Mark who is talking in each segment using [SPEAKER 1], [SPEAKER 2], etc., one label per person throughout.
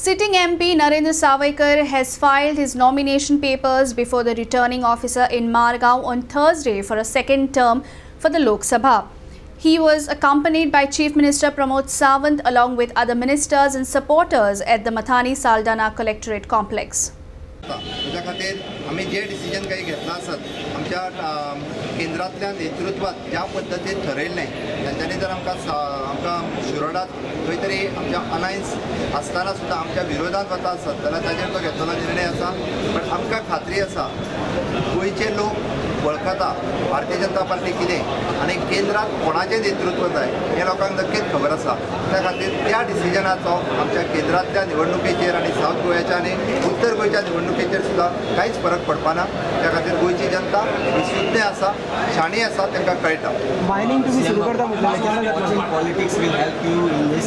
[SPEAKER 1] Sitting MP Narendra Savaikar has filed his nomination papers before the returning officer in Margao on Thursday for a second term for the Lok Sabha. He was accompanied by Chief Minister Pramod Sawant along with other ministers and supporters at the Mathani Saldana Collectorate Complex.
[SPEAKER 2] त्याच्या खातीर आमी जे decision काही घेतला आसत आमच्या केंद्रांतल्या नेतृत्वात ज्या पद्दतीन ठरयल्लें तांच्यांनी जर आमकां शिरोडात खंय तरी आमच्या अलायन्स आसतना सुद्दां आमच्या विरोधात वता आसत जाल्यार ताचेर तो घेतलेलो निर्णय आसा. पण आमकां खात्री आसा गोंयचे लोक वळखता भारतीय जनता पार्टी कितें आनी केंद्रात कोणाचें नेतृत्व जाय हें लोकांक नक्कीच खबर आसा. त्या खातीर त्या डिसिजनाचो आमच्या केंद्रांतल्या निवडणुकेचेर आनी सावथ गोंयच्या आनी उत्तर गोंयच्या निवडणुकेचेर सुद्दां कांयच फरक पडपाना. त्या खातीर गोंयची जनता ही सुज्ञ आसा, शाणी आसा, तांकां कळटा.
[SPEAKER 3] मायनिंग तुम्ही सुरू करता म्हटल्यार
[SPEAKER 4] politics will help you in this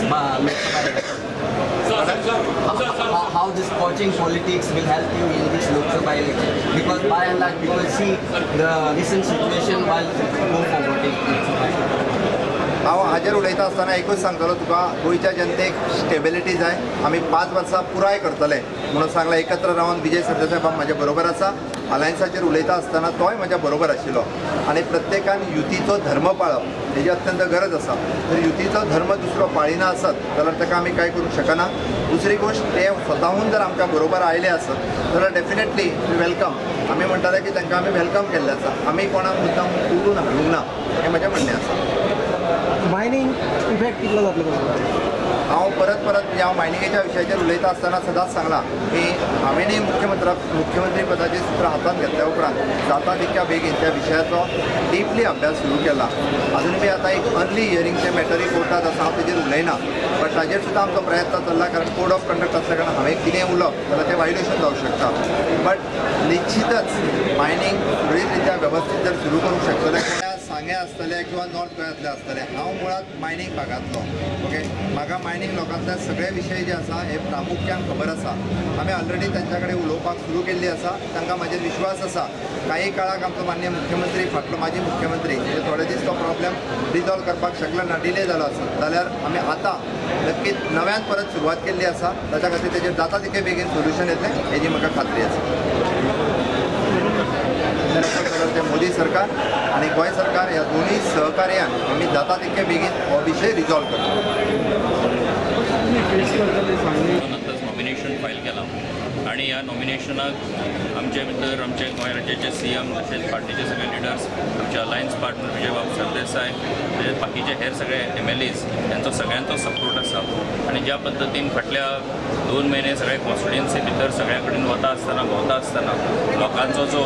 [SPEAKER 4] how this watching politics will help you in this Lok Sabha election, because by and large people see the recent situation while go for voting.
[SPEAKER 2] हांव हाजेर उलयता आसतना एकूच सांगतलो तुका, गोंयच्या जनतेक stability जाय. आमी 5 वर्सां पुराय करतले म्हणून सांगला. एकत्र रावन विजय सरदेसाय म्हाज्या बरोबर आसा. अलायन्साचेर उलयता आसतना तोय म्हाज्या बरोबर आशिल्लो आनी प्रत्येकान युतीचो धर्म पाळप हेजी अत्यंत गरज आसा. जर युतीचो धर्म दुसरो पाळिना आसत जाल्यार ताका आमी कांय करूंक शकना. दुसरी गोश्ट ते स्वताहून जर आमच्या बरोबर आयले आसत जाल्यार डेफिनेटली वेलकम. आमी म्हणटाले की तांकां आमी वेलकम केल्लें आसा. आमी कोणाक मुद्दाम उडून हाडूंक ना हें म्हजें म्हणणें आसा.
[SPEAKER 3] मायनिंग इफेक्ट कितलो जातलो?
[SPEAKER 2] हांव परत ह्या मायनिंगेच्या विशयाचेर उलयता आसतना सदांच सांगलां की हांवेंय मुख्यमंत्री पदाचें सूत्र हातांत घेतल्या उपरांत जाता तितक्या बेगीन त्या विशयाचो डीपली अभ्यास सुरू केला. अजून बी आतां एक अर्ली हियरिंगचें मॅटरी कोर्टांत आसा, हांव तेजेर उलयना. बट ताजेर सुद्दां आमचो प्रयत्न चल्ला, कारण कोड ऑफ कंडक्ट आसल्या कारणान हांवें कितें उलोवप जाल्यार तें वायलेशन जावंक शकता. बट निश्चितच मायनिंग सुरळीत रित्या वेवस्थीत जर सुरू करूंक शकतले, सांगे आसतले किंवा नॉर्थ गोंयांतले आसतले. हांव मुळात मायनिंग भागांतलो. ओके, म्हाका मायनिंग लोकांतले सगळे विशय जे आसा हे प्रामुख्यान खबर आसा. हांवें ऑलरेडी तांच्या कडेन उलोवपाक सुरू केल्ली आसा. तांकां म्हाजेर विश्वास आसा. काही काळाक आमचो माननीय मुख्यमंत्री, फाटलो माजी मुख्यमंत्री, म्हणजे थोडे दीस तो प्रॉब्लेम रिजॉल्व करपाक शकलो ना, डिले जालो आसत जाल्यार आमी आतां नक्कीच नव्यान परत सुरवात केल्ली आसा. ताच्या खातीर तेजेर जाता तितके बेगीन सोल्युशन येतलें हेजी म्हाका खात्री आसा. ते मोदी सरकार आणि गोंय सरकार ह्या दोन्ही सहकार्यान आमी जाता तितके बेगीन हो विशय रिजॉल्व करतो.
[SPEAKER 5] नॉमिनेशन फायल केला आणि ह्या नॉमिनेशनाक आमचे भितर आमचे गोंय राज्याचे CM तशेंच पार्टीचे सगळे लिडर्स, आमचे अलायन्स पार्टनर विजय बाबू सरदेसाय, तशेंच बाकीचे हेर सगळे MLAs त्यांचो सगळ्यांचो सपोर्ट आसा. आणि ज्या पद्दतीन फाटल्या 2 महिने सगळे कॉन्स्टिट्युएन्सी भितर सगळ्या कडेन वता आसतना भोंवता आसतना लोकांचो जो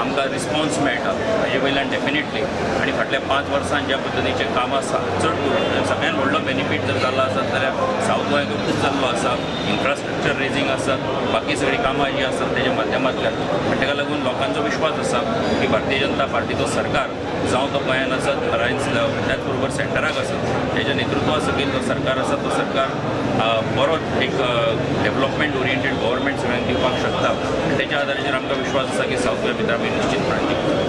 [SPEAKER 5] आमकां रिस्पॉन्स मेळटा हाजे वयल्यान डेफिनेटली आणि फाटल्या 5 वर्सांत ज्या पद्दतीचे काम आसा चड करून सगळ्यान व्हडलो बेनिफीट जर जाल्लो आसत जाल्यार सावथ गोंयाक खूब जाल्लो आसा. इन्फ्रास्ट्रक्चर रेजिंग आसत, बाकी सगळीं कामां जी आसात तेज्या माध्यमांतल्यान. आनी ताका लागून लोकांचो विश्वास आसा की भारतीय जनता पार्टीचो सरकार जावं तो गोंयान आसत, अलायन्स त्याच बरोबर सेंटराक आसत, तेज्या नेतृत्वा सकयल जो सरकार आसा तो सरकार बरो एक डेव्हलपमेंट ओरिएंटेड गव्हर्मेंट सगळ्यांक दिवपाक शकता. आनी तेच्या आदाराचेर आमकां विश्वास आसा की सावथ गोंया भितर आमी निश्चितपणान जिखतले.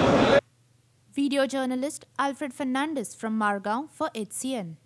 [SPEAKER 6] Video journalist Alfred Fernandez from Margao for HCN.